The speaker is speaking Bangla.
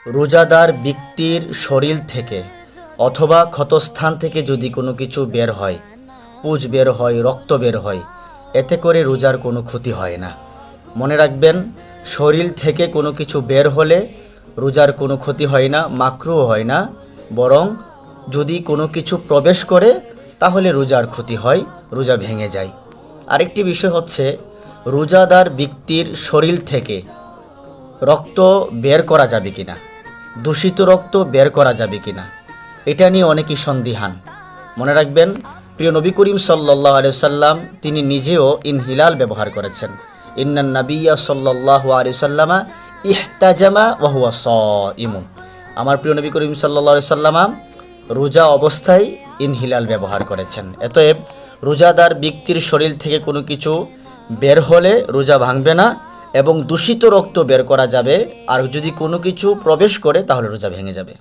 রোজাদার ব্যক্তির শরীর থেকে অথবা ক্ষতস্থান থেকে যদি কোনো কিছু বের হয়, পুজ বের হয়, রক্ত বের হয়, এতে করে রোজার কোনো ক্ষতি হয় না। মনে রাখবেন, শরীর থেকে কোনো কিছু বের হলে রোজার কোনো ক্ষতি হয় না, মাকরুহ হয় না, বরং যদি কোনো কিছু প্রবেশ করে তাহলে রোজার ক্ষতি হয়, রোজা ভেঙে যায়। আরেকটি বিষয় হচ্ছে, রোজাদার ব্যক্তির শরীর থেকে রক্ত বের করা যাবে কিনা, দূষিত রক্ত বের করা যাবে কিনা, এটা নিয়ে অনেকেই সন্দিহান। মনে রাখবেন, প্রিয় নবী করিম সাল্লাল্লাহু আলাইহি সাল্লাম তিনি নিজেও ইনহিলাল ব্যবহার করেছেন। ইন্নান নাবিয়্যা সাল্লাল্লাহু আলাইহি সাল্লামা ইহতাজামা ওয়া হুয়া সাইমুন। আমার প্রিয় নবী করিম সাল্লাল্লাহু আলাইহি সাল্লাম রোজা অবস্থায় ইনহিলাল ব্যবহার করেছেন। অতএব রোজাদার ব্যক্তির শরীর থেকে কোনো কিছু বের হলে রোজা ভাঙবে না এবং দূষিত রক্ত বের করা যাবে, আর যদি কোনো কিছু প্রবেশ করে তাহলে রোজা ভেঙে যাবে।